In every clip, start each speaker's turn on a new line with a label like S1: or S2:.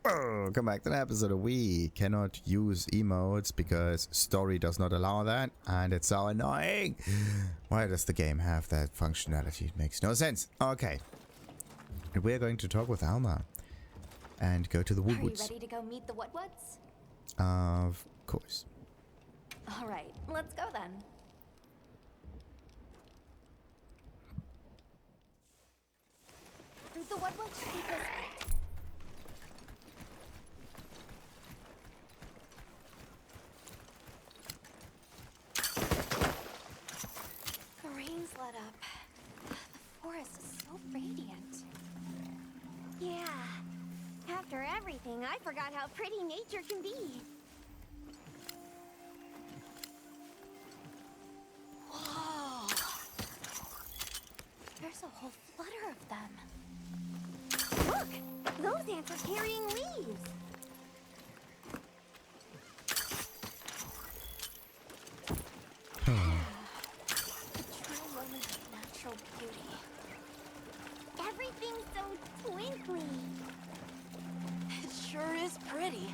S1: Come back to the episode. We cannot use emotes because story does not allow that, and it's so annoying. Why does the game have that functionality? It makes no sense. Okay. And we're going to talk with Alma and go to the Wudwuds.
S2: Are you ready to go meet the Wudwuds?
S1: Of course.
S2: All right, let's go then. The Wudwuds should be this way. The rain's let up. The forest is so radiant.
S3: Yeah. After everything, I forgot how pretty nature can be.
S2: Whoa! There's a whole flutter of them.
S3: Look! Those ants are carrying leaves.
S2: A true moment of natural beauty.
S3: Everything's so twinkly.
S2: It sure is pretty.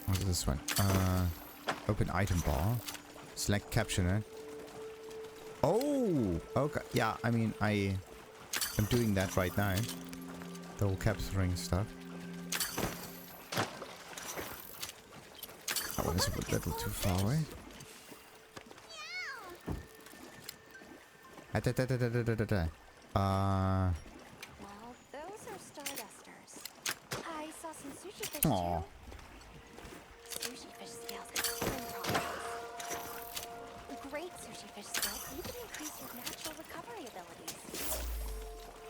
S1: What's this one? Open item bar. Select captioner. Oh! Okay. Yeah, I mean, I'm doing that right now. The whole capturing stuff. That one is a little too far away.
S2: Well, those are stardusters. I saw some sushi fish
S1: Aw.
S2: too. Sushi fish scales have healing properties. Great sushi fish scales even increase your natural recovery abilities.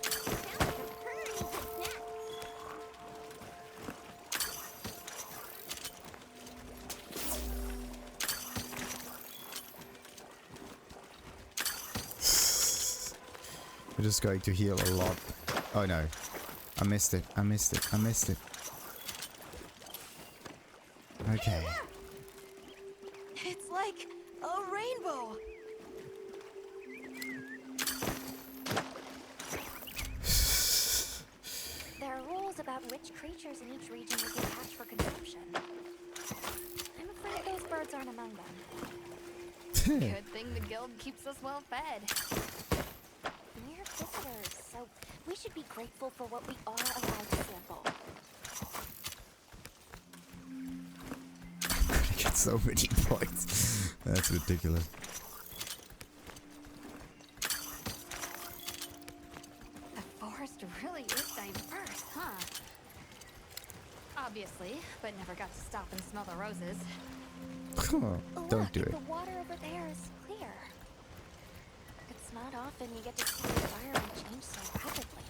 S3: Sounds like a pretty good snack.
S1: We're just going to heal a lot. Oh no. I missed it. I missed it. I missed it. Okay.
S2: It's like a rainbow. There are rules about which creatures in each region we can catch for consumption. I'm afraid those birds aren't among them. Good thing the guild keeps us well fed. We're visitors, so we should be grateful for what we are allowed to sample.
S1: I get so many points. That's ridiculous.
S2: The forest really is diverse, huh? Obviously, but never got to stop and smell the roses.
S1: Don't do
S2: Look,
S1: it.
S2: the water over there is clear. It's not often you get to see the environment change so rapidly.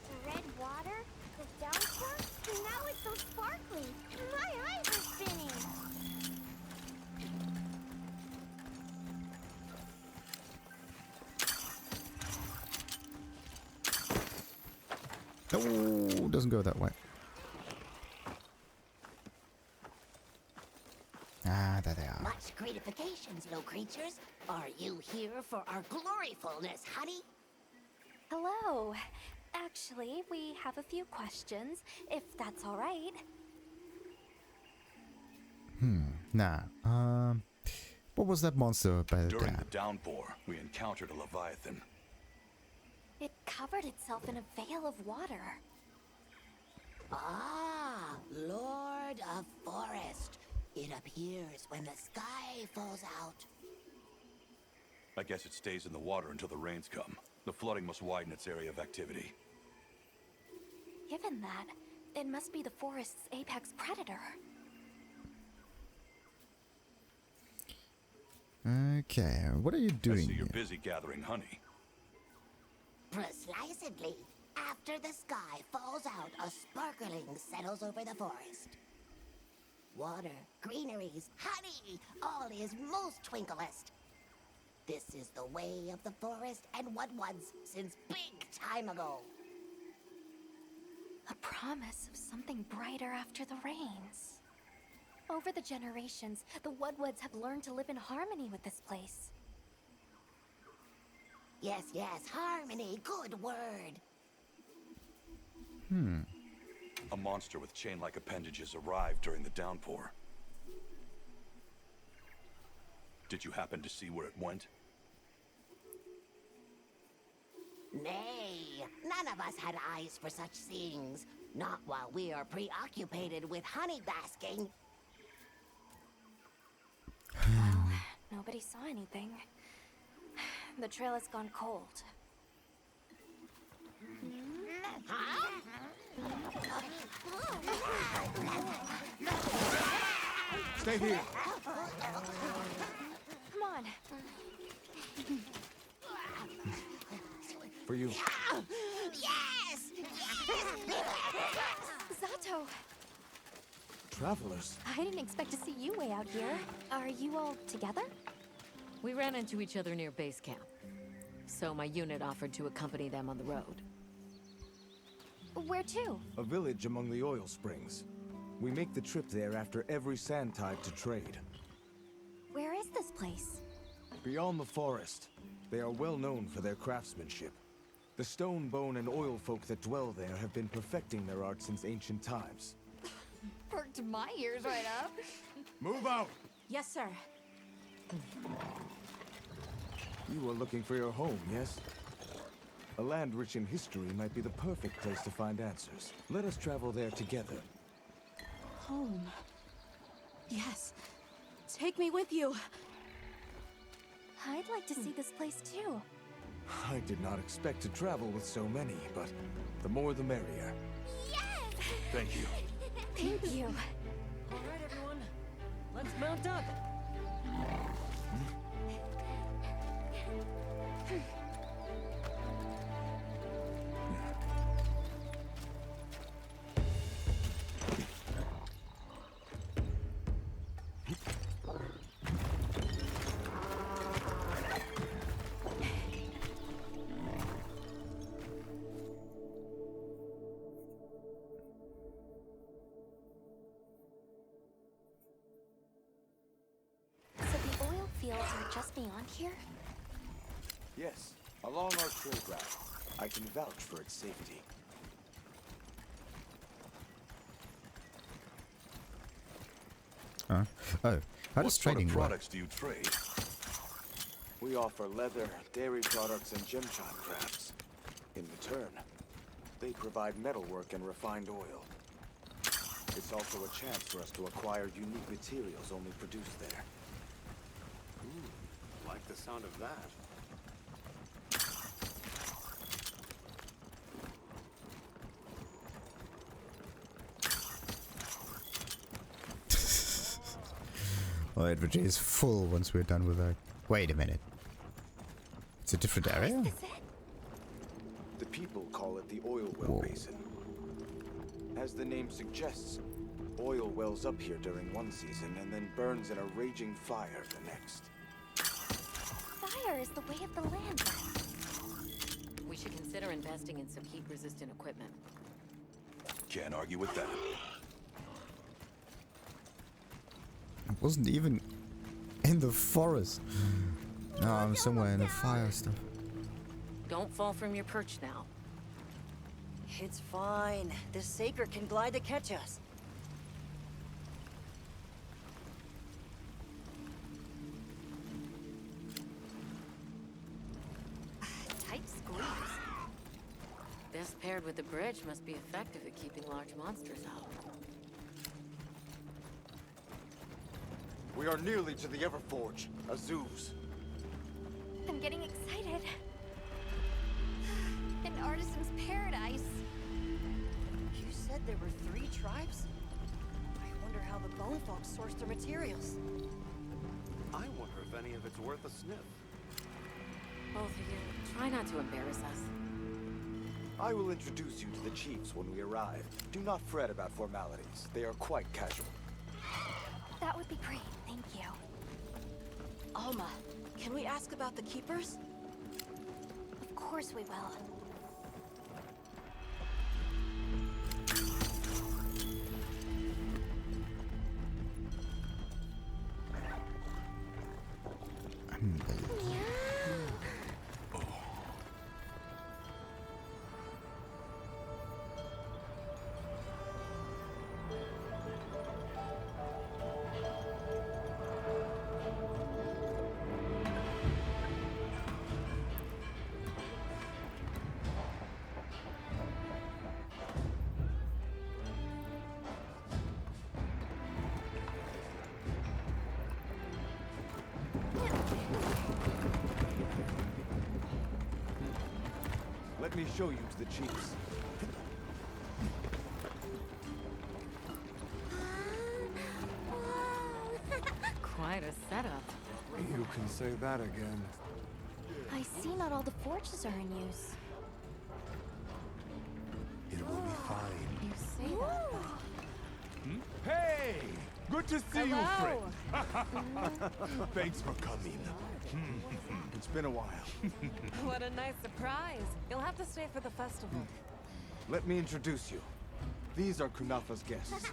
S3: The red water, the downpour, and now it's so sparkly. My eyes are spinning.
S1: No, doesn't go that way. Ah, there they are.
S4: Much gratifications, low creatures. Are you here for our gloryfulness, honey?
S2: Hello. Actually, we have a few questions, if that's all right.
S1: Nah. What was that monster by the
S5: During
S1: dam?
S5: the downpour, we encountered a leviathan.
S2: It covered itself in a veil of water.
S4: Ah, Lord of Forest. It appears when the sky falls out.
S5: I guess it stays in the water until the rains come. The flooding must widen its area of activity.
S2: Given that, it must be the forest's apex predator.
S1: Okay, what are you
S5: I
S1: doing
S5: see you're
S1: here?
S5: busy gathering honey.
S4: Precisely. After the sky falls out, a sparkling settles over the forest. Water, greeneries, honey, all is most twinklest. This is the way of the forest and Wudwuds since big time ago.
S2: A promise of something brighter after the rains. Over the generations, the Wudwuds have learned to live in harmony with this place.
S4: Yes, yes, harmony, good word.
S5: A monster with chain-like appendages arrived during the downpour. Did you happen to see where it went?
S4: Nay, none of us had eyes for such things. Not while we are preoccupied with honey basking.
S2: Well, nobody saw anything. The trail has gone cold.
S6: Stay here.
S2: Come on.
S6: For you.
S4: Yes!
S2: Zatoh!
S6: Travelers.
S2: I didn't expect to see you way out here. Are you all together?
S7: We ran into each other near base camp. So my unit offered to accompany them on the road.
S2: Where to?
S6: A village among the oil springs. We make the trip there after every sand tide to trade.
S2: Where is this place?
S6: Beyond the forest, they are well known for their craftsmanship. The stone, bone, and oil folk that dwell there have been perfecting their art since ancient times.
S7: Perked my ears right up.
S6: Move out!
S7: Yes, sir.
S6: You are looking for your home, yes? A land rich in history might be the perfect place to find answers. Let us travel there together.
S8: Home. Yes. Take me with you.
S2: I'd like to see this place too.
S6: I did not expect to travel with so many, but the more the merrier.
S3: Yes!
S5: Thank you.
S2: Thank you.
S7: All right, everyone. Let's mount up.
S2: So the oil fields are just beyond here?
S6: Yes, along our trade route. I can vouch for its safety.
S1: Oh, how
S5: What
S1: does
S5: sort
S1: trading
S5: of
S1: work?
S5: products do you trade?
S6: We offer leather, dairy products, and gem-chime crafts. In return, they provide metalwork and refined oil. It's also a chance for us to acquire unique materials only produced there.
S9: Ooh, like the sound of that.
S1: Well, inventory is full once we're done with that. Wait a minute. It's a different area?
S2: Is this it?
S6: The people call it the oil well
S1: Whoa.
S6: basin. As the name suggests, oil wells up here during one season and then burns in a raging fire the next.
S2: Fire is the way of the land then.
S7: We should consider investing in some heat-resistant equipment.
S5: Can't argue with that.
S1: I wasn't even in the forest. No, I'm somewhere in the fire stuff.
S7: Don't fall from your perch now.
S8: It's fine. This Saker can glide to catch us.
S2: Tight squeeze.
S7: This paired with the bridge must be effective at keeping large monsters out.
S6: We are nearly to the Everforge, Azuz.
S2: I'm getting excited. An artisan's paradise.
S8: You said there were 3 tribes? I wonder how the bone folks source their materials.
S9: I wonder if any of it's worth a sniff.
S7: Both of you, try not to embarrass us.
S6: I will introduce you to the chiefs when we arrive. Do not fret about formalities. They are quite casual.
S2: That would be great, thank you.
S8: Alma, can we ask about the keepers?
S2: Of course we will.
S6: Let me show you to the chiefs.
S7: Quite a setup.
S6: You can say that again.
S2: I see not all the forges are in use.
S10: It will be fine.
S7: You say that, but...
S10: Hey! Good to see you,
S7: Hello.
S10: friend. Thanks for coming.
S6: It's been a while.
S7: What a nice surprise. You'll have to stay for the festival.
S6: Let me introduce you. These are Kunafa's guests.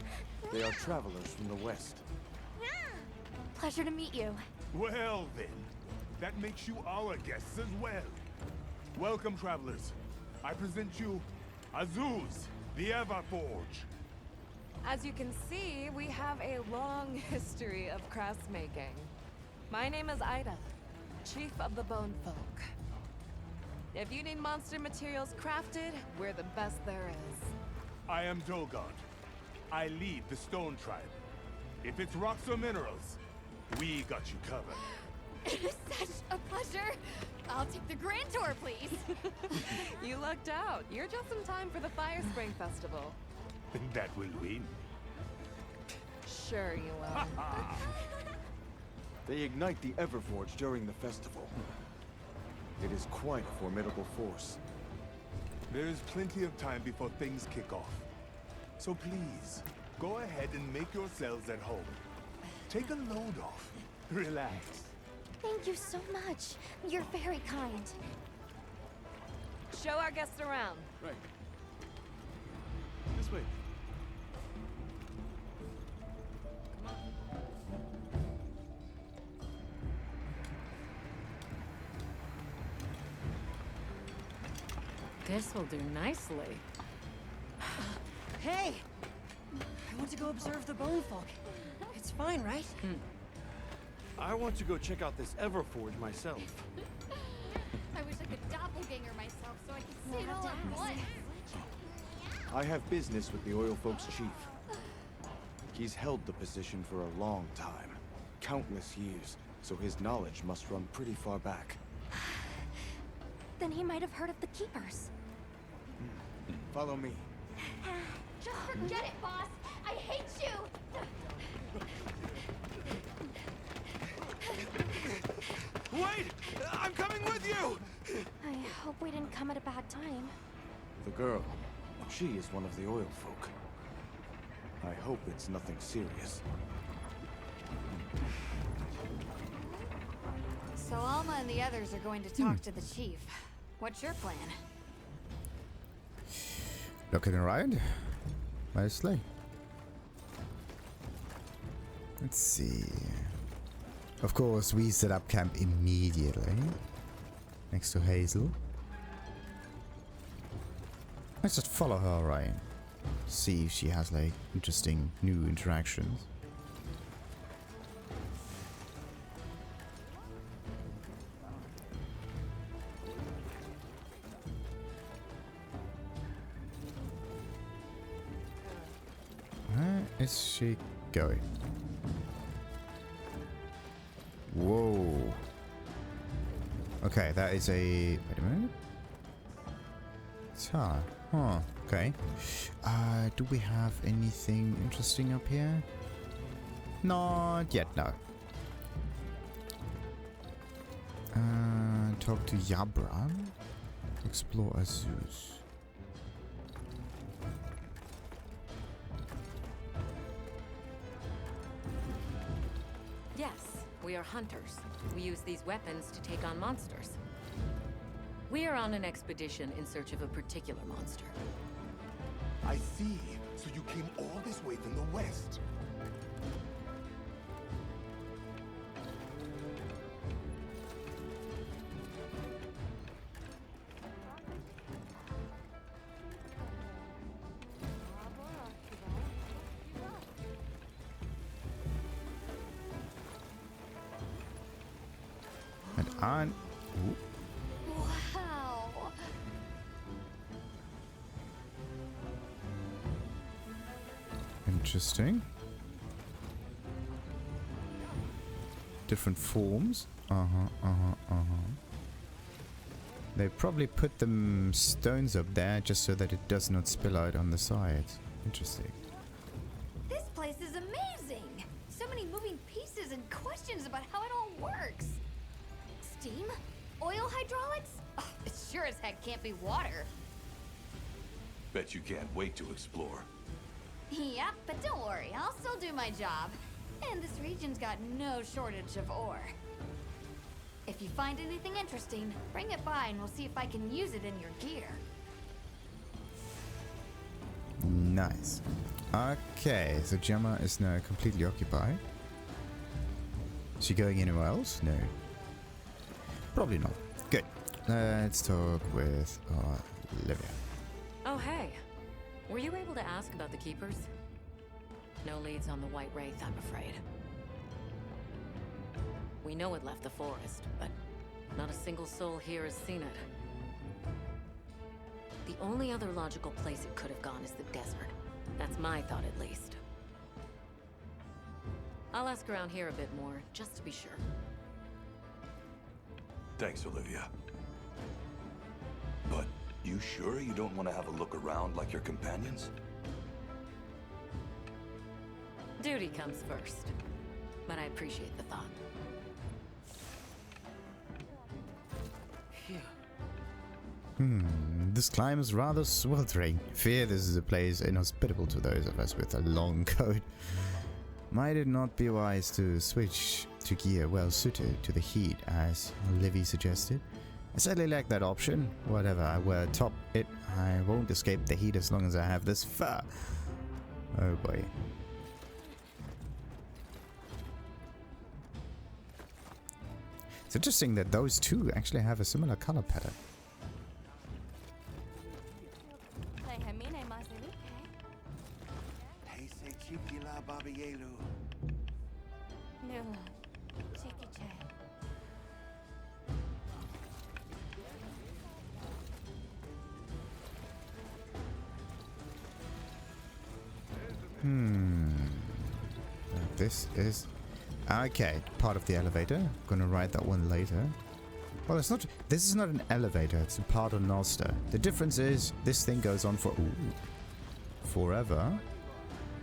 S6: They are travelers from the west.
S2: Pleasure to meet you.
S10: Well then, that makes you our guests as well. Welcome, travelers. I present you Azuz the Everforge.
S7: As you can see, we have a long history of crafts making. My name is Aida, Chief of the Bone Folk. If you need monster materials crafted, we're the best there is.
S10: I am Dogod. I lead the Stone Tribe. If it's rocks or minerals, we got you covered.
S2: Such a pleasure. I'll take the grand tour, please.
S7: You lucked out. You're just in time for the Fire Spring Festival.
S10: That will win.
S7: Sure you will.
S6: They ignite the Everforge during the festival. It is quite a formidable force.
S10: There is plenty of time before things kick off. So please, go ahead and make yourselves at home. Take a load off. Relax.
S2: Thank you so much. You're very kind.
S7: Show our guests around.
S6: Right. This way.
S7: This will do nicely.
S8: Hey! I want to go observe the bone folk. It's fine, right?
S9: I want to go check out this Everforge myself.
S2: I wish I could doppelganger myself so I could see it all at once.
S6: I have business with the oil folks' chief. He's held the position for a long time. Countless years, so his knowledge must run pretty far back.
S2: Then he might have heard of the Keepers.
S6: Follow me.
S3: Just forget it, boss. I hate you.
S9: Wait! I'm coming with you!
S2: I hope we didn't come at a bad time.
S6: The girl. She is one of the oil folk. I hope it's nothing serious.
S2: So Alma and the others are going to talk to the chief. What's your plan?
S1: Looking around, mostly. Let's see. Of course, we set up camp immediately next to Hazel. Let's just follow her around. See if she has like interesting new interactions. Where is she going? Whoa. Okay, that is a... Wait a minute. It's her. Huh. Okay. Do we have anything interesting up here? Not yet, no. Talk to Yabran. Explore Azuz.
S7: Yes, we are hunters. We use these weapons to take on monsters. We are on an expedition in search of a particular monster.
S10: I see. So you came all this way from the west.
S1: And on... Ooh.
S2: Wow.
S1: Interesting. Different forms. They probably put them stones up there just so that it does not spill out on the sides. Interesting.
S2: This place is amazing! So many moving pieces and questions about how it all works. Steam? Oil hydraulics? Oh, it sure as heck can't be water.
S5: Bet you can't wait to explore.
S2: Yep, but don't worry, I'll still do my job. And this region's got no shortage of ore. If you find anything interesting, bring it by and we'll see if I can use it in your gear.
S1: Nice. Okay, so Gemma is now completely occupied. Is she going anywhere else? No. Probably not. Good. Let's talk with Olivia.
S11: Oh, hey. Were you able to ask about the Keepers? No leads on the White Wraith, I'm afraid. We know it left the forest, but not a single soul here has seen it. The only other logical place it could have gone is the desert. That's my thought, at least. I'll ask around here a bit more, just to be sure.
S5: Thanks, Olivia. But you sure you don't want to have a look around like your companions?
S11: Duty comes first, but I appreciate the thought.
S1: This climb is rather sweltering. Fear this is a place inhospitable to those of us with a long coat. Might it not be wise to switch to gear well suited to the heat, as Olivia suggested? I sadly lack that option. Whatever I wear atop it, I won't escape the heat as long as I have this fur. Oh boy. It's interesting that those two actually have a similar color pattern. This is okay, part of the elevator. Gonna ride that one later. Well, it's not. This is not an elevator. It's a paternoster. The difference is this thing goes on for forever.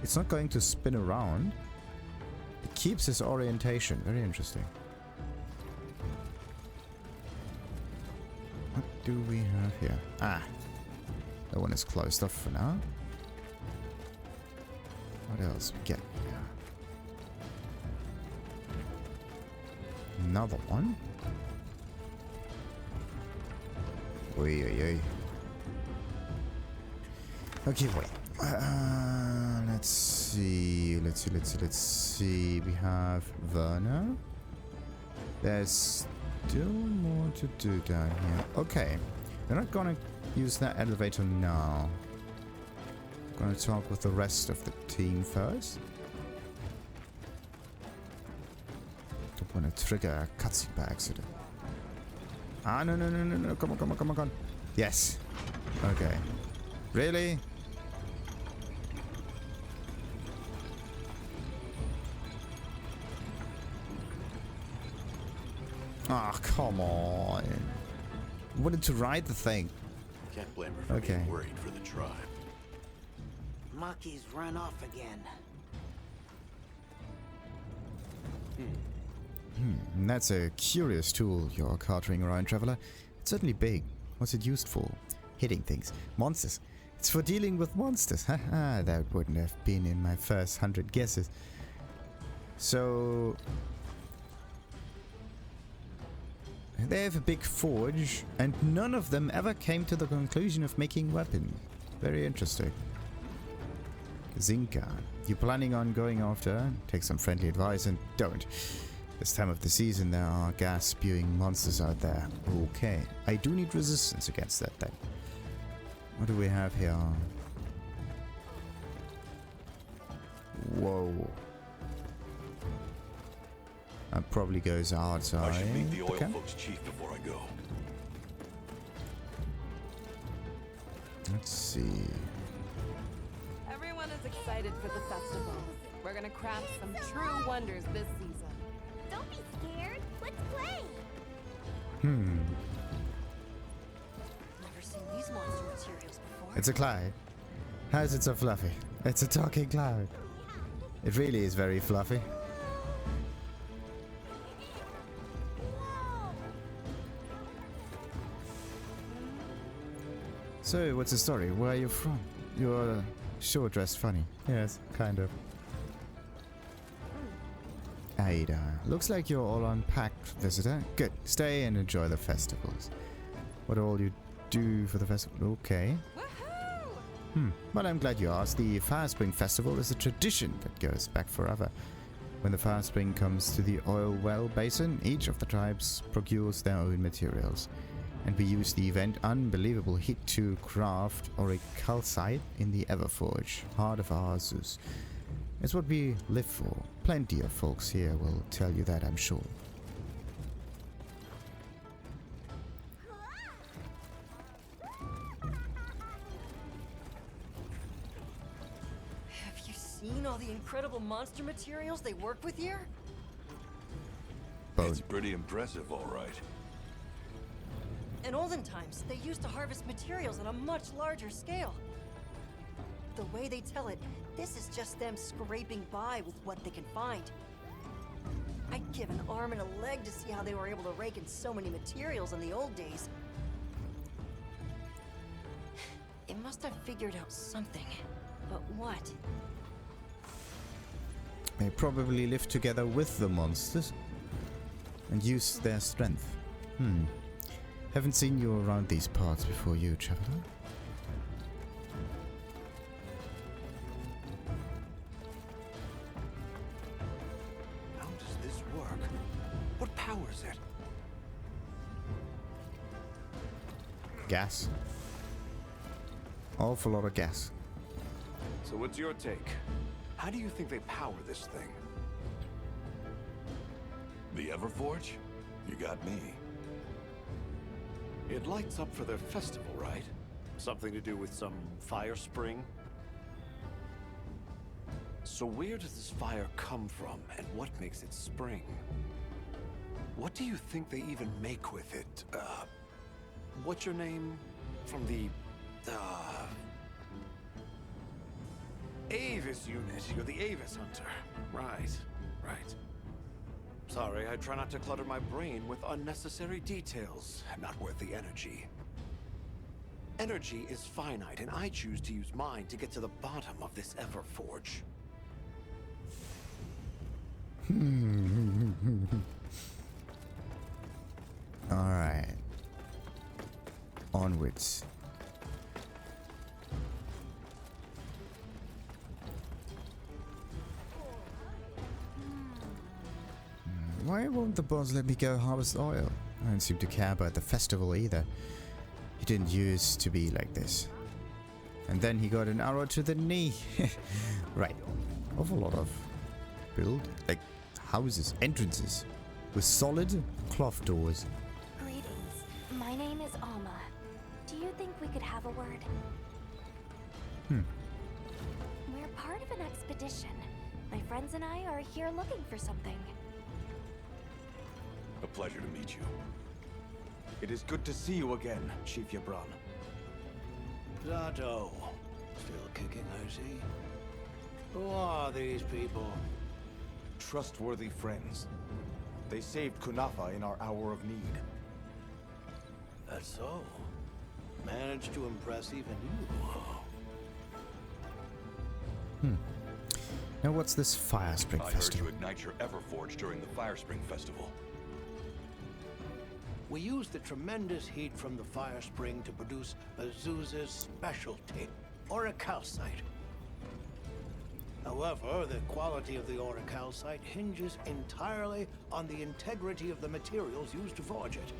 S1: It's not going to spin around. It keeps its orientation. Very interesting. What do we have here? Ah, that one is closed off for now. What else we get here? Another one. Oi, oi, oi. Okay, wait. Let's see. Let's see. We have Werner. There's still more to do down here. Okay. We're not gonna use that elevator now. Gonna talk with the rest of the team first. Don't want to trigger a cutscene by accident. Ah, no. Come on. Yes. Okay. Really? Ah, oh, come on. Wanted to ride the thing.
S9: Can't blame her for being worried for the tribe.
S12: Maki's run off again.
S1: That's a curious tool you're cartering around, Traveler. It's certainly big. What's it used for? Hitting things. Monsters. It's for dealing with monsters. Haha, that wouldn't have been in my first 100 guesses. So... they have a big forge, and none of them ever came to the conclusion of making weapons. Very interesting. Zinka, you planning on going after her? Take some friendly advice and don't. This time of the season there are gas-spewing monsters out there. Okay, I do need resistance against that then. What do we have here? Whoa. That probably goes outside.
S5: I should meet the oil folks chief before I go.
S1: Let's see.
S7: Everyone is excited for the festival. We're gonna craft some true wonders this season.
S3: Don't be scared. Let's play.
S8: used monster materials before.
S1: It's a cloud. How is it so fluffy? It's a talking cloud. It really is very fluffy. So, what's the story? Where are you from? You're sure dressed funny. Yes, kind of. Aida. Looks like you're all unpacked, visitor. Good. Stay and enjoy the festivals. What all you do for the festival? Okay. Well, I'm glad you asked. The Fire Spring Festival is a tradition that goes back forever. When the fire spring comes to the oil well basin, each of the tribes procures their own materials. And we use the event unbelievable heat to craft auricalcite in the Everforge, heart of Azuz. It's what we live for. Plenty of folks here will tell you that, I'm sure.
S8: Have you seen all the incredible monster materials they work with here?
S5: It's pretty impressive, all right.
S8: In olden times, they used to harvest materials on a much larger scale. The way they tell it, this is just them scraping by with what they can find. I'd give an arm and a leg to see how they were able to rake in so many materials in the old days. They must have figured out something, but what?
S1: They probably live together with the monsters and use their strength. Haven't seen you around these parts before, you traveler.
S9: How does this work? What powers it?
S1: Gas. Awful lot of gas.
S9: So what's your take? How do you think they power this thing?
S5: The Everforge? You got me.
S9: It lights up for their festival, right? Something to do with some fire spring? So where does this fire come from, and what makes it spring? What do you think they even make with it? What's your name? From the, Avis unit. You're the Avis hunter. Right. Sorry, I try not to clutter my brain with unnecessary details. Not worth the energy. Energy is finite, and I choose to use mine to get to the bottom of this Everforge.
S1: Alright. Onwards. Why won't the boss let me go harvest oil? I don't seem to care about the festival either. He didn't used to be like this. And then he got an arrow to the knee. Right. Awful lot of like houses, entrances with solid cloth doors.
S2: Greetings. My name is Alma. Do you think we could have a word? We're part of an expedition. My friends and I are here looking for something.
S5: A pleasure to meet you.
S6: It is good to see you again, Chief Yabran.
S12: Zatoh. Still kicking, I see. Who are these people?
S6: Trustworthy friends. They saved Kunafa in our hour of need.
S12: That's so. Managed to impress even you.
S1: Now what's this Fire Spring
S5: I
S1: Festival?
S5: heard you ignite your Everforge during the Fire Spring Festival.
S12: We used the tremendous heat from the fire spring to produce Azuz's specialty, auricalcite. However, the quality of the auricalcite hinges entirely on the integrity of the materials used to forge it.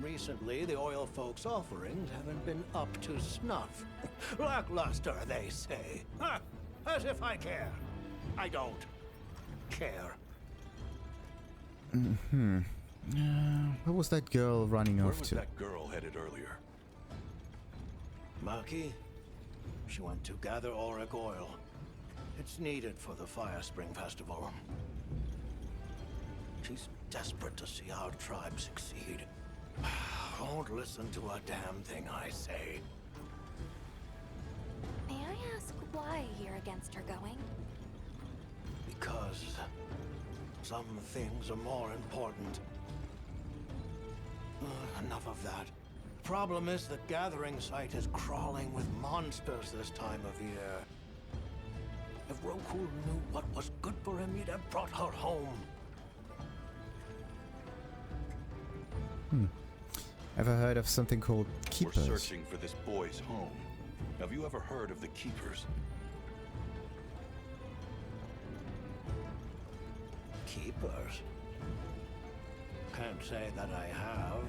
S12: Recently, the oil folks' offerings haven't been up to snuff. Lackluster, they say. Ha! As if I care. I don't care.
S1: Where was that girl running
S5: Where
S1: off
S5: was
S1: to?
S5: that girl headed earlier?
S12: Maki? She went to gather auric oil. It's needed for the Fire Spring Festival. She's desperate to see our tribe succeed. Don't listen to a damn thing I say.
S2: May I ask why you're against her going?
S12: Because some things are more important. Enough of that. Problem is the gathering site is crawling with monsters this time of year. If Roku knew what was good for him, he'd have brought her home.
S1: Ever heard of something called Keepers?
S5: We're searching for this boy's home. Have you ever heard of the Keepers?
S12: Keepers? Can't say that I have.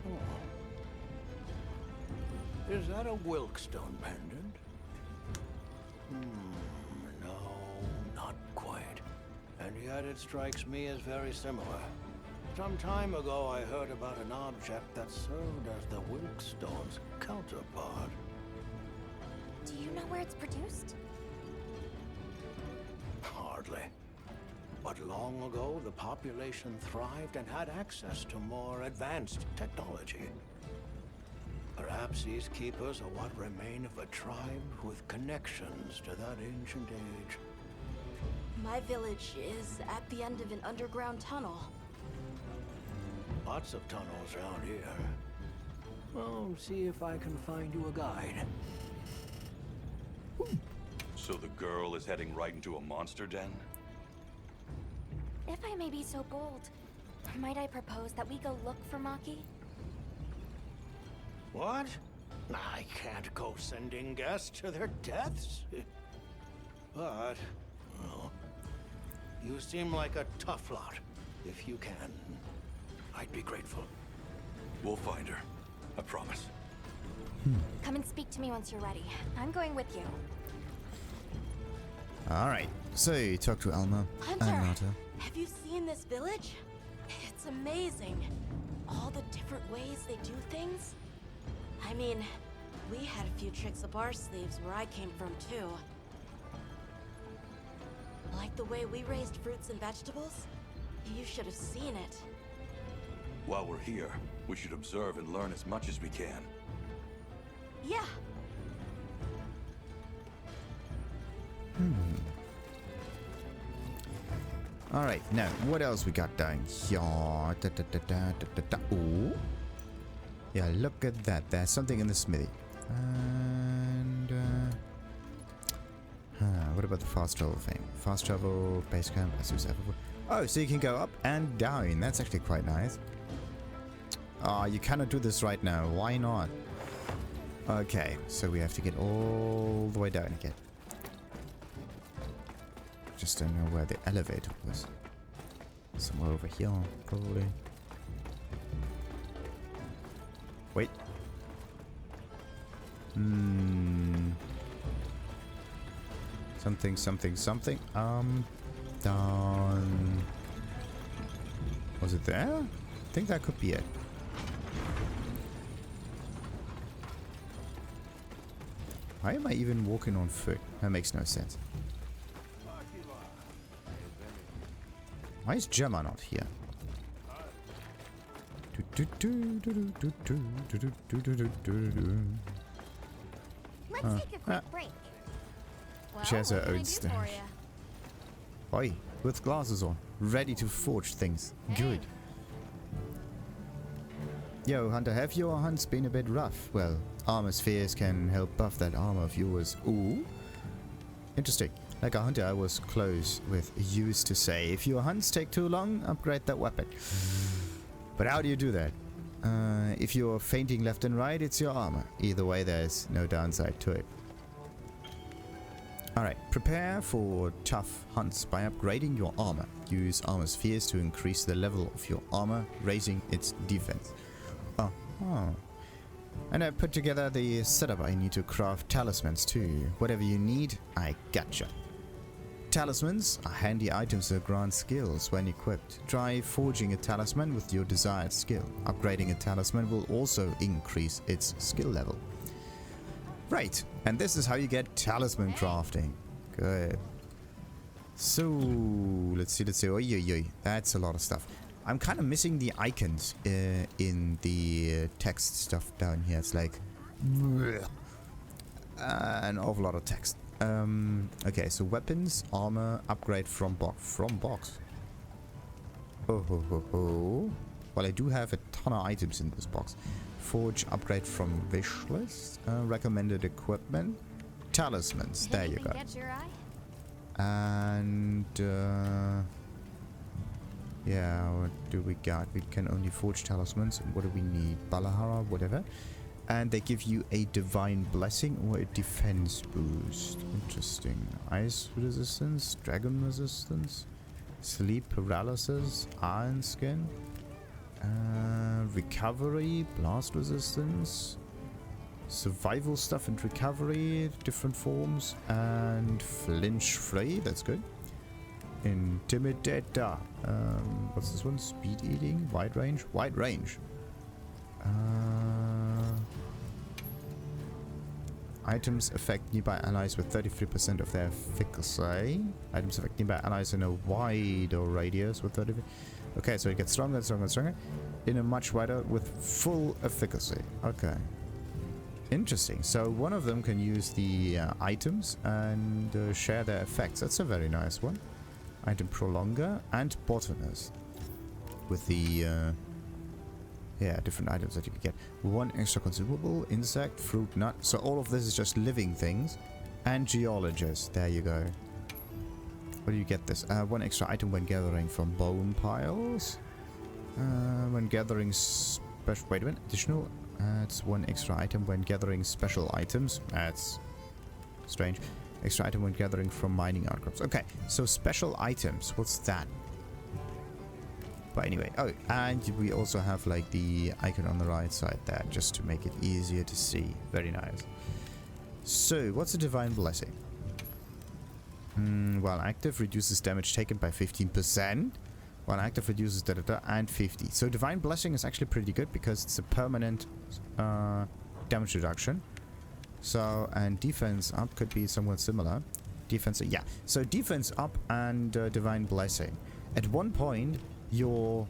S12: Oh. Is that a Wilkstone pendant? No, not quite. And yet it strikes me as very similar. Some time ago I heard about an object that served as the Wilkstone's counterpart.
S2: Do you know where it's produced?
S12: Hardly. But long ago, the population thrived and had access to more advanced technology. Perhaps these keepers are what remain of a tribe with connections to that ancient age.
S13: My village is at the end of an underground tunnel.
S12: Lots of tunnels around here. Well, see if I can find you a guide.
S5: So the girl is heading right into a monster den?
S2: If I may be so bold, might I propose that we go look for Maki?
S12: What? I can't go sending guests to their deaths. But, well, you seem like a tough lot. If you can, I'd be grateful.
S5: We'll find her. I promise.
S2: Come and speak to me once you're ready. I'm going with you.
S1: Alright, so you talk to Alma and
S13: Hunter,
S1: Nata.
S13: have you seen this village? It's amazing. All the different ways they do things. I mean, we had a few tricks up our sleeves where I came from too. Like the way we raised fruits and vegetables? You should have seen it.
S5: While we're here, we should observe and learn as much as we can.
S13: Yeah.
S1: Alright, now, what else we got down here? Ooh. Yeah, look at that. There's something in the smithy. And, what about the fast travel thing? Fast travel, base camp, Azuz the Everforge. Oh, so you can go up and down. That's actually quite nice. You cannot do this right now. Why not? Okay, so we have to get all the way down again. Just don't know where the elevator was. Somewhere over here, probably. Wait. Something. Down. Was it there? I think that could be it. Why am I even walking on foot? That makes no sense. Why is Gemma not here?
S3: Let's take a quick break.
S2: Well,
S1: She has her
S2: what can I
S1: own
S2: do
S1: stash.
S2: for ya?
S1: Oi, with glasses on, ready to forge things.
S2: Hey.
S1: Good. Yo, Hunter, have your hunts been a bit rough? Well, armor spheres can help buff that armor of yours. Ooh. Interesting. Like a hunter I was close with used to say, if your hunts take too long, upgrade that weapon. But how do you do that? If you're fainting left and right, it's your armor. Either way, there's no downside to it. Alright, prepare for tough hunts by upgrading your armor. Use armor spheres to increase the level of your armor, raising its defense. Oh. And I put together the setup I need to craft talismans too. Whatever you need, I gotcha. Talismans are handy items that grant skills when equipped. Try forging a talisman with your desired skill. Upgrading a talisman will also increase its skill level. Right, and this is how you get talisman crafting. Good. So, let's see. Oi, that's a lot of stuff. I'm kind of missing the icons in the text stuff down here. It's like an awful lot of text. Okay, so weapons, armor, upgrade from box. From box. Oh ho ho ho. Well, I do have a ton of items in this box. Forge upgrade from wish list. Recommended equipment. Talismans. There you go.
S2: Catch your eye?
S1: And yeah, what do we got? We can only forge talismans. What do we need? Balahara, whatever. And they give you a divine blessing or a defense boost. Interesting. Ice resistance, dragon resistance, sleep paralysis, iron skin, recovery, blast resistance, survival stuff and recovery, different forms, and flinch free. That's good. Intimidator. What's this one? Speed eating, wide range, wide range. Items affect nearby allies with 33% of their efficacy. Items affect nearby allies in a wider radius with 30%. Okay, so it gets stronger and stronger and stronger in a much wider with full efficacy. Okay. Interesting. So one of them can use the items and share their effects. That's a very nice one. Item prolonger and botanist with the yeah, different items that you can get. One extra consumable, insect, fruit, nut. So all of this is just living things. And geologist. There you go. Where do you get this? One extra item when gathering from bone piles. When gathering special... Wait a minute. Additional. It's one extra item when gathering special items. That's strange. Extra item when gathering from mining outcrops. Okay. So special items. What's that? But anyway, oh, and we also have like the icon on the right side there, just to make it easier to see. Very nice. So, what's a divine blessing? While active, reduces damage taken by 15%. While active, reduces and 50. So, divine blessing is actually pretty good because it's a permanent damage reduction. So, and defense up could be somewhat similar. Defense, yeah. So, defense up and divine blessing. At one point, your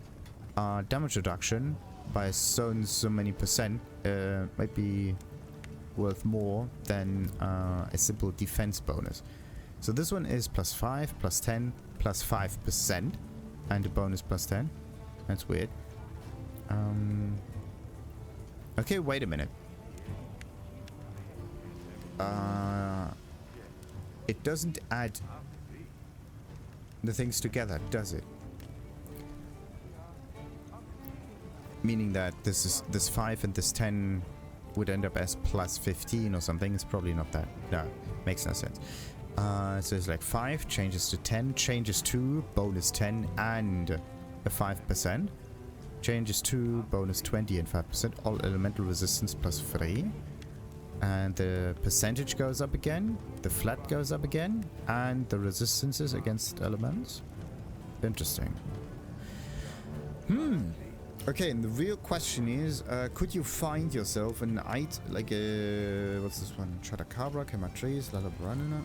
S1: damage reduction by so many percent might be worth more than a simple defense bonus. So this one is +5, +10, +5%, and the bonus +10. That's weird. Okay, wait a minute. It doesn't add the things together, does it? Meaning that this 5 and this 10 would end up as +15 or something. It's probably not that. No, makes no sense. So it's like 5 changes to 10, changes to bonus 10 and a 5%. Changes to bonus 20 and 5%. All elemental resistance +3. And the percentage goes up again. The flat goes up again. And the resistances against elements. Interesting. Okay, and the real question is, could you find yourself an item, like a, what's this one? Chadakabra, Kematris, Lalabranina,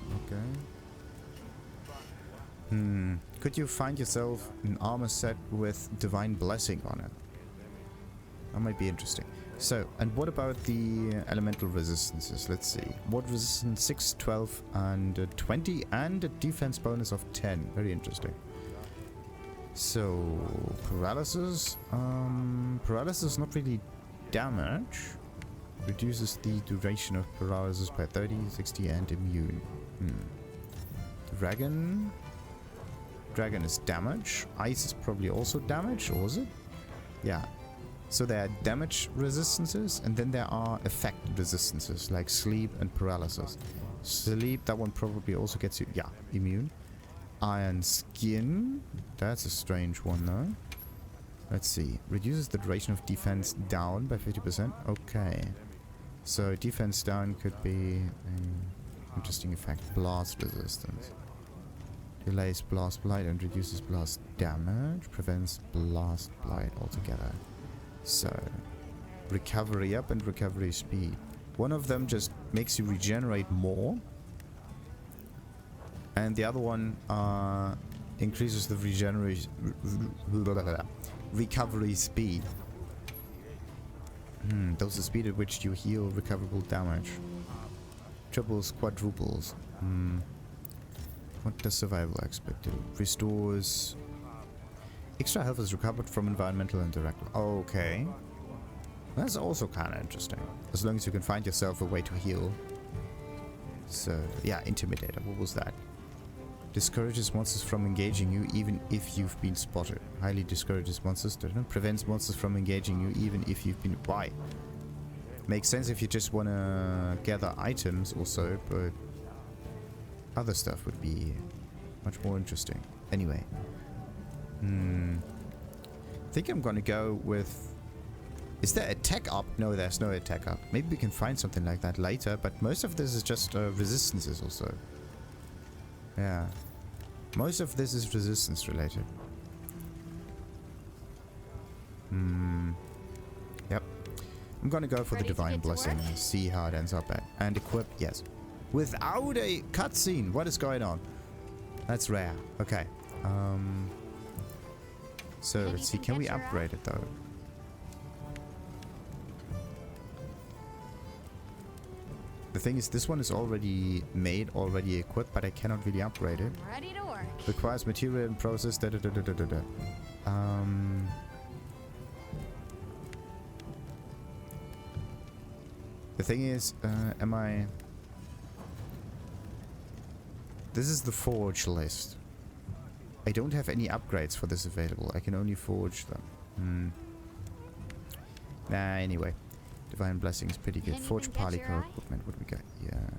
S1: okay. Could you find yourself an armor set with Divine Blessing on it? That might be interesting. So, and what about the elemental resistances? Let's see. What resistance? 6, 12, and 20, and a defense bonus of 10. Very interesting. So, paralysis. Paralysis is not really damage. Reduces the duration of paralysis by 30, 60, and immune. Dragon. Dragon is damage. Ice is probably also damage, or is it? Yeah. So there are damage resistances, and then there are effect resistances, like sleep and paralysis. Sleep, that one probably also gets you, yeah, immune. Iron skin, that's a strange one though. Let's see, reduces the duration of defense down by 50%. Okay, so defense down could be an interesting effect. Blast resistance delays blast blight and reduces blast damage, prevents blast blight altogether. So recovery up and recovery speed. One of them just makes you regenerate more, and the other one increases the recovery speed. Those are speed at which you heal recoverable damage. Triples, quadruples. What does survival aspect do? Restores... Extra health is recovered from environmental interaction. Okay. That's also kind of interesting. As long as you can find yourself a way to heal. So, yeah, Intimidator. What was that? Discourages monsters from engaging you even if you've been spotted. Highly discourages monsters. Prevents monsters from engaging you even if you've been... Why? Makes sense if you just want to gather items also, but... Other stuff would be much more interesting. Anyway. I think I'm gonna go with... Is there attack up? No, there's no attack up. Maybe we can find something like that later, but most of this is just resistances also. Yeah. Most of this is resistance related. Yep. I'm gonna go for the Divine Blessing and see how it ends up at. And equip, yes. Without a cutscene. What is going on? That's rare. Okay. So let's see. Can we upgrade it though? The thing is, this one is already made, already equipped, but I cannot really upgrade it.
S2: Ready to work.
S1: Requires material and process. The thing is, am I... This is the forge list. I don't have any upgrades for this available. I can only forge them. Nah, anyway. Divine Blessing is pretty good. Forge Palico equipment. What do we got? Yeah.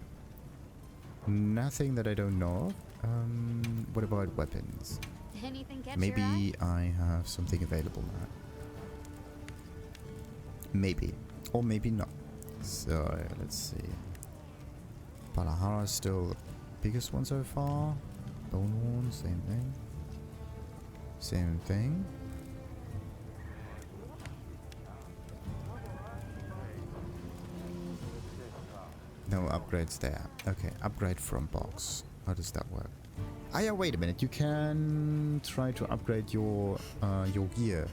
S1: Nothing that I don't know of. What about weapons?
S2: Anything catch
S1: Maybe
S2: your eye?
S1: I have something available now. Maybe. Or maybe not. So, let's see. Palahara is still the biggest one so far. Bonehorn, same thing. Same thing. No upgrades there. Okay, upgrade from box. How does that work? Ah yeah, wait a minute. You can try to upgrade your gear.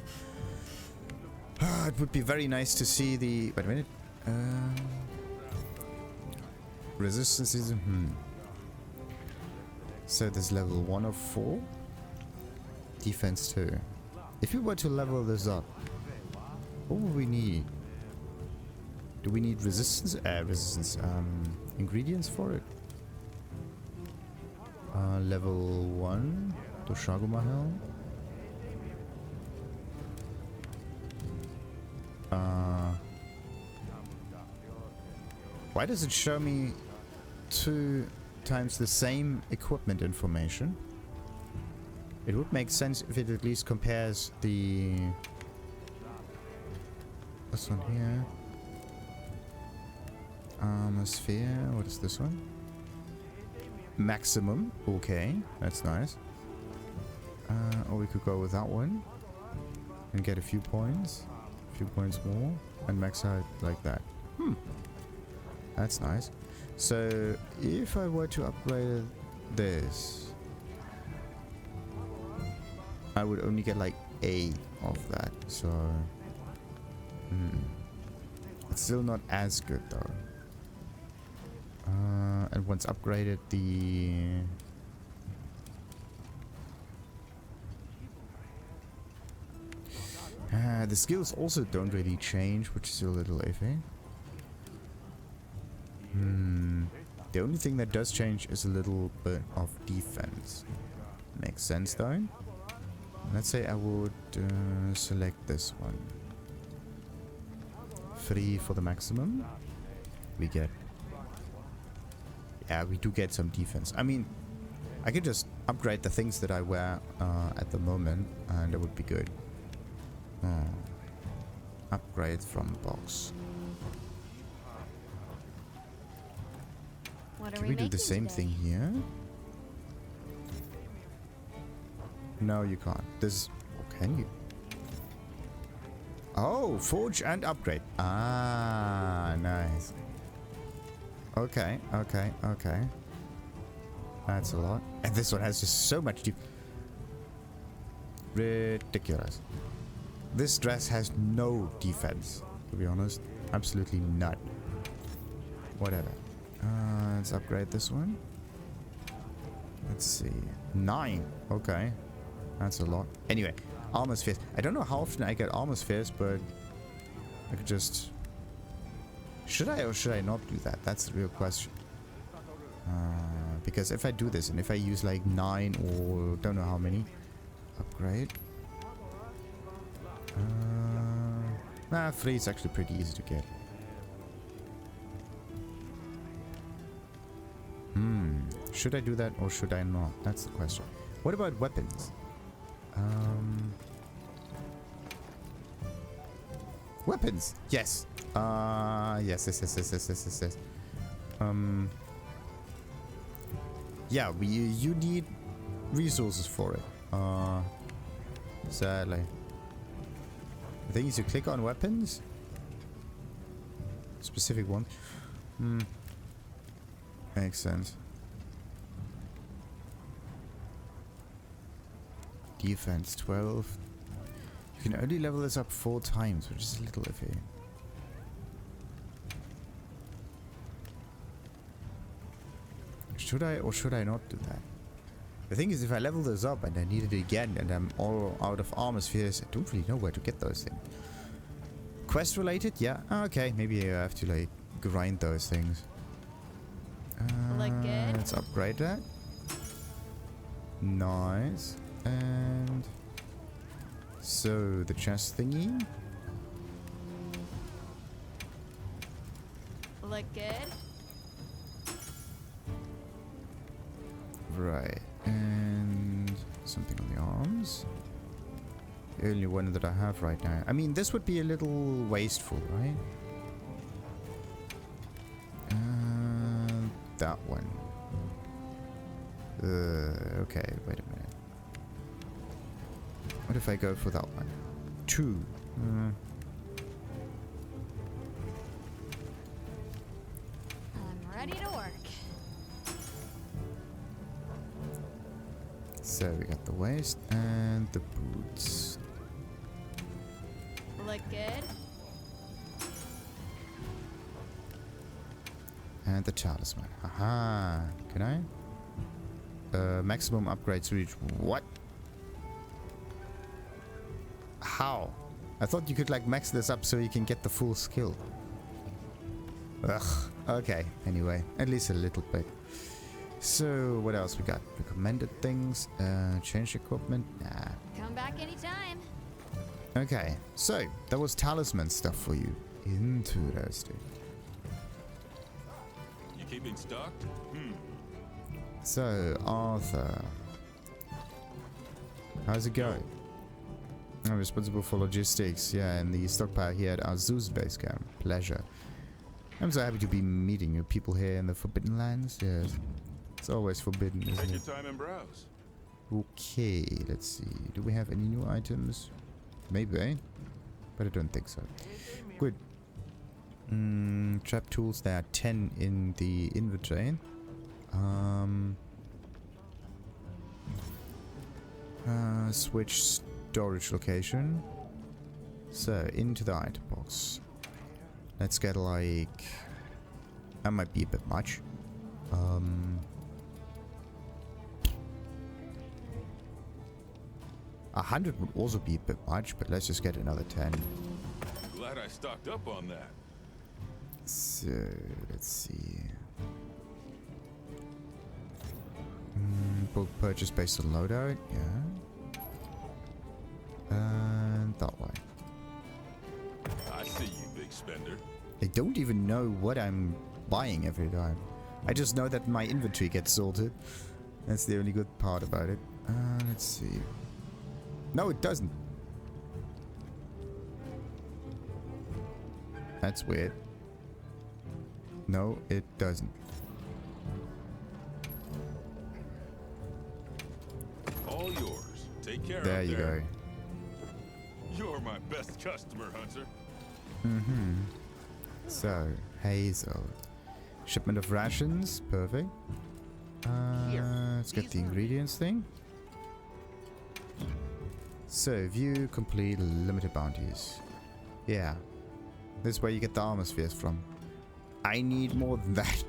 S1: It would be very nice to see the... Wait a minute. Resistance is... So there's level 1 of 4. Defense 2. If we were to level this up, what would we need? Do we need resistance? Ingredients for it? Level 1. Doshago Mahal. Why does it show me 2 times the same equipment information? It would make sense if it at least compares the... This one here. Sphere. What is this one? Maximum. Okay, that's nice. Or we could go with that one and get a few points. A few points more. And max out like that. That's nice. So, if I were to upgrade this, I would only get like 8 of that. So, it's still not as good though. And once upgraded, the skills also don't really change, which is a little iffy. The only thing that does change is a little bit of defense. Makes sense though. Let's say I would select this one. 3 for the maximum. We get... Yeah, we do get some defense. I mean, I could just upgrade the things that I wear at the moment, and it would be good. Upgrade from box. Can we do the same thing here? No, you can't. This... Oh, can you? Oh, forge and upgrade. Ah, nice. Okay, okay, okay. That's a lot. And this one has just so much deep... Ridiculous. This dress has no defense, to be honest. Absolutely none. Whatever. Let's upgrade this one. Let's see. 9. Okay. That's a lot. Anyway, armor spheres. I don't know how often I get armor spheres, but I could just... Should I or should I not do that? That's the real question. Because if I do this and if I use like 9 or don't know how many, upgrade. 3 is actually pretty easy to get. Should I do that or should I not? That's the question. What about weapons? Weapons! Yes! Yes. Yeah, you need resources for it. Sadly. The thing is, you click on weapons. Specific one. Makes sense. Defense 12. You can only level this up 4 times, which is a little iffy. Should I or should I not do that? The thing is, if I level this up and I need it again and I'm all out of armor spheres, I don't really know where to get those things. Quest related? Yeah. Okay, maybe I have to like grind those things. Let's upgrade that. Nice. And so the chest thingy.
S13: Look good.
S1: Right. And something on the arms. The only one that I have right now. I mean, this would be a little wasteful, right? That one. Okay, wait a minute. What if I go for that one? 2.
S2: I'm ready to work.
S1: So we got the waist and the boots.
S13: Look good.
S1: And the talisman. Aha. Can I? Maximum upgrades reach. What? How? I thought you could like max this up so you can get the full skill. Ugh. Okay. Anyway, at least a little bit. So what else we got? Recommended things. Change equipment. Nah.
S2: Come back anytime.
S1: Okay. So that was talisman stuff for you. Interesting.
S5: You keeping stocked?
S1: So Arthur, how's it going? I'm responsible for logistics, yeah, and the stockpile here at Azuz base camp. Pleasure. I'm so happy to be meeting you people here in the Forbidden Lands. Yes, it's always forbidden, isn't
S5: Take
S1: it?
S5: your time and browse.
S1: Okay, let's see. Do we have any new items? Maybe, but I don't think so. Good. Trap tools. There are 10 in the inventory. Switch storage location. So into the item box. Let's get like, that might be a bit much. 100 would also be a bit much, but let's just get another 10.
S5: Glad I stocked up on that.
S1: So let's see. Bulk purchase based on loadout, yeah. And that one.
S5: I see you, big spender.
S1: I don't even know what I'm buying every time. I just know that my inventory gets sorted. That's the only good part about it. Let's see. No, it doesn't. That's weird. No, it doesn't.
S5: All yours. Take care.
S1: There you go.
S5: You're my best customer, Hunter.
S1: So, Hazel. Shipment of rations. Perfect. Let's get the ingredients thing. So, view complete limited bounties. Yeah. This is where you get the armor spheres from. I need more than that.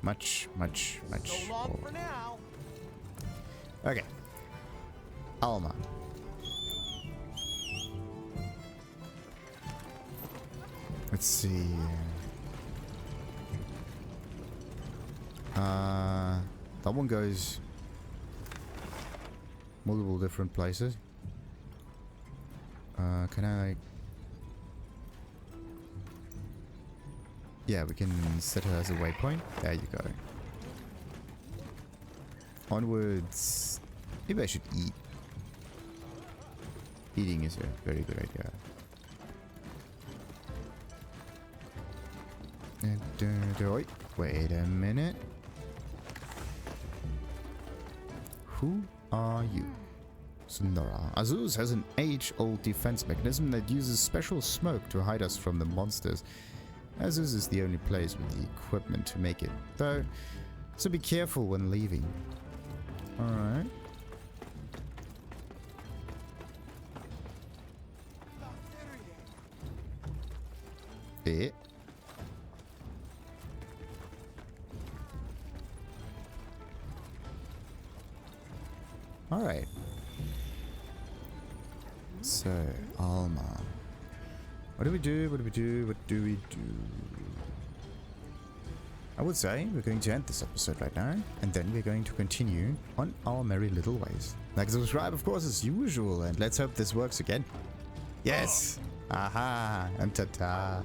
S1: Much
S12: So long for now.
S1: Okay. Alma. Let's see. That one goes multiple different places. Can I? Yeah, we can set her as a waypoint. There you go. Onwards. Maybe I should eat. Eating is a very good idea. Wait a minute. Who are you? Sundara. Azuz has an age-old defense mechanism that uses special smoke to hide us from the monsters. Azuz is the only place with the equipment to make it, though, so be careful when leaving. Alright. Eh? Alright. So, Alma. What do we do? What do we do? What do we do? I would say we're going to end this episode right now, and then we're going to continue on our merry little ways. Like and subscribe, of course, as usual, and let's hope this works again. Yes! Aha! And ta-ta!